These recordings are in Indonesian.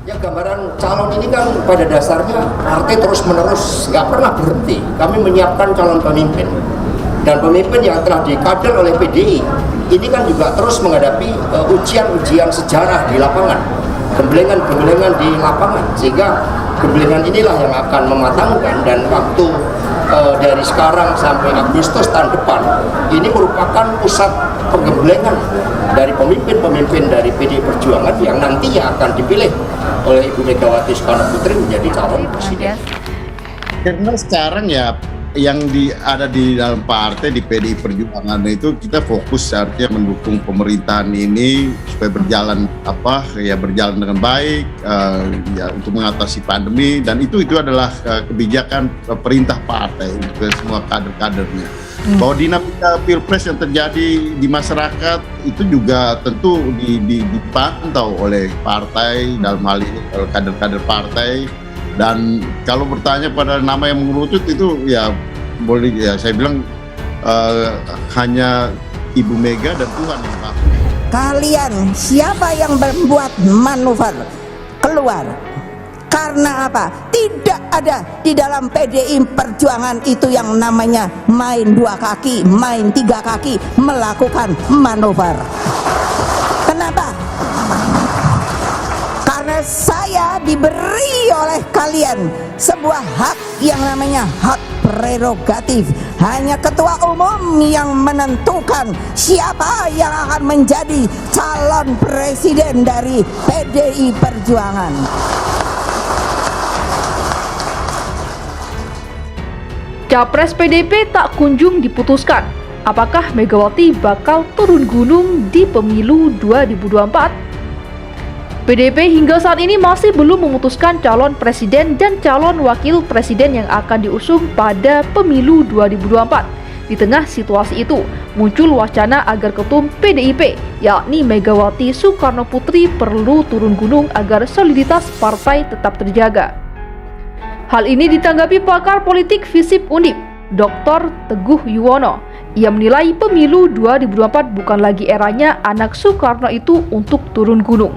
Ya, gambaran calon ini kan pada dasarnya partai terus-menerus nggak pernah berhenti. Kami menyiapkan calon pemimpin dan pemimpin yang telah dikader oleh PDI ini kan juga terus menghadapi ujian-ujian sejarah di lapangan, gembelengan-gembelengan di lapangan, sehingga gembelengan inilah yang akan mematangkan, dan waktu dari sekarang sampai Agustus tahun depan ini merupakan pusat penggemblengan dari pemimpin-pemimpin dari PDI Perjuangan yang nantinya akan dipilih oleh Ibu Megawati Soekarno Putri menjadi calon presiden. Karena sekarang ya yang ada di dalam partai di PDI Perjuangan itu kita fokus artinya mendukung pemerintahan ini supaya berjalan dengan baik ya, untuk mengatasi pandemi, dan itu adalah kebijakan perintah partai untuk semua kader-kadernya. Bahwa dinamika pilpres yang terjadi di masyarakat itu juga tentu dipantau oleh partai, dalam hal ini kader-kader partai. Dan kalau bertanya pada nama yang mengerucut itu ya boleh ya saya bilang hanya Ibu Mega dan Tuhan yang tahu. Kalian siapa yang membuat manuver keluar? Karena apa? Tidak ada di dalam PDI Perjuangan itu yang namanya main 2 kaki, main 3 kaki, melakukan manuver. Kenapa? Karena saya diberi oleh kalian sebuah hak yang namanya hak prerogatif. Hanya ketua umum yang menentukan siapa yang akan menjadi calon presiden dari PDI Perjuangan. Capres PDIP tak kunjung diputuskan. Apakah Megawati bakal turun gunung di pemilu 2024? PDIP hingga saat ini masih belum memutuskan calon presiden dan calon wakil presiden yang akan diusung pada pemilu 2024. Di tengah situasi itu, muncul wacana agar ketum PDIP, yakni Megawati Soekarno Putri, perlu turun gunung agar soliditas partai tetap terjaga. Hal ini ditanggapi pakar politik FISIP Undip, Dr. Teguh Yuwono. Ia menilai pemilu 2024 bukan lagi eranya anak Soekarno itu untuk turun gunung.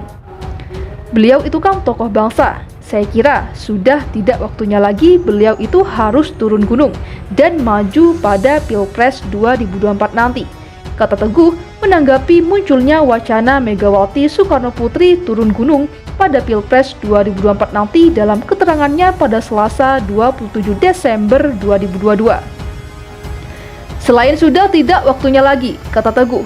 Beliau itu kan tokoh bangsa. Saya kira sudah tidak waktunya lagi beliau itu harus turun gunung dan maju pada Pilpres 2024 nanti, kata Teguh menanggapi munculnya wacana Megawati Soekarno Putri turun gunung pada Pilpres 2024 nanti dalam keterangannya pada Selasa 27 Desember 2022. Selain sudah tidak waktunya lagi, kata Teguh,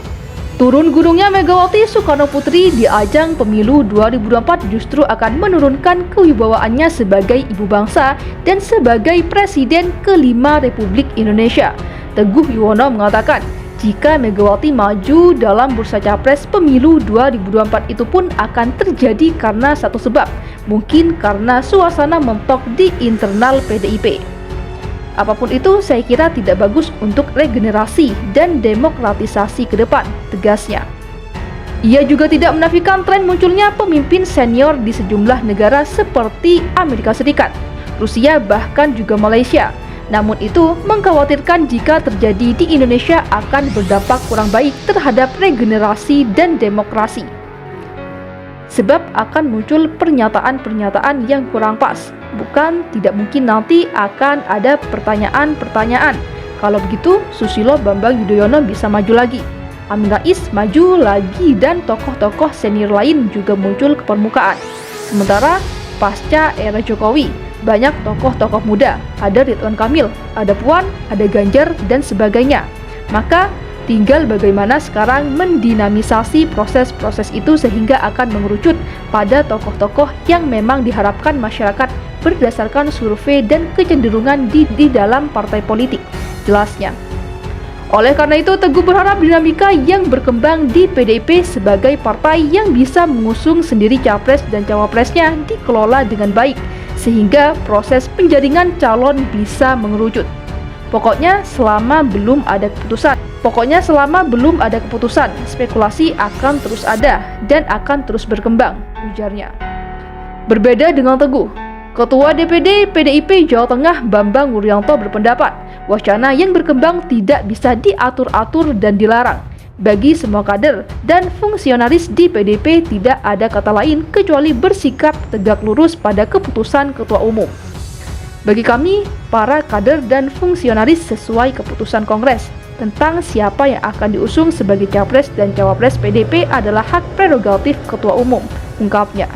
turun gunungnya Megawati Soekarno Putri di ajang pemilu 2024 justru akan menurunkan kewibawaannya sebagai ibu bangsa dan sebagai Presiden ke-5 Republik Indonesia. Teguh Yuwono mengatakan, jika Megawati maju dalam bursa capres pemilu 2024 itu pun akan terjadi karena satu sebab, mungkin karena suasana mentok di internal PDIP. Apapun itu, saya kira tidak bagus untuk regenerasi dan demokratisasi ke depan, tegasnya. Ia juga tidak menafikan tren munculnya pemimpin senior di sejumlah negara seperti Amerika Serikat, Rusia, bahkan juga Malaysia. Namun itu mengkhawatirkan jika terjadi di Indonesia akan berdampak kurang baik terhadap regenerasi dan demokrasi. Sebab akan muncul pernyataan-pernyataan yang kurang pas. Bukan tidak mungkin nanti akan ada pertanyaan-pertanyaan. Kalau begitu, Susilo Bambang Yudhoyono bisa maju lagi. Amin Rais maju lagi dan tokoh-tokoh senior lain juga muncul ke permukaan. Sementara pasca era Jokowi, banyak tokoh-tokoh muda, ada Ridwan Kamil, ada Puan, ada Ganjar, dan sebagainya. Maka tinggal bagaimana sekarang mendinamisasi proses-proses itu sehingga akan mengerucut pada tokoh-tokoh yang memang diharapkan masyarakat berdasarkan survei dan kecenderungan di dalam partai politik, jelasnya. Oleh karena itu, Teguh berharap dinamika yang berkembang di PDIP sebagai partai yang bisa mengusung sendiri capres dan cawapresnya dikelola dengan baik, sehingga proses penjaringan calon bisa mengerucut. Pokoknya selama belum ada keputusan, spekulasi akan terus ada dan akan terus berkembang, ujarnya. Berbeda dengan Teguh, Ketua DPD PDIP Jawa Tengah Bambang Wuryanto berpendapat, wacana yang berkembang tidak bisa diatur-atur dan dilarang. Bagi semua kader dan fungsionaris di PDIP tidak ada kata lain kecuali bersikap tegak lurus pada keputusan Ketua Umum. Bagi kami, para kader dan fungsionaris sesuai keputusan Kongres tentang siapa yang akan diusung sebagai Capres dan Cawapres PDIP adalah hak prerogatif Ketua Umum, ungkapnya.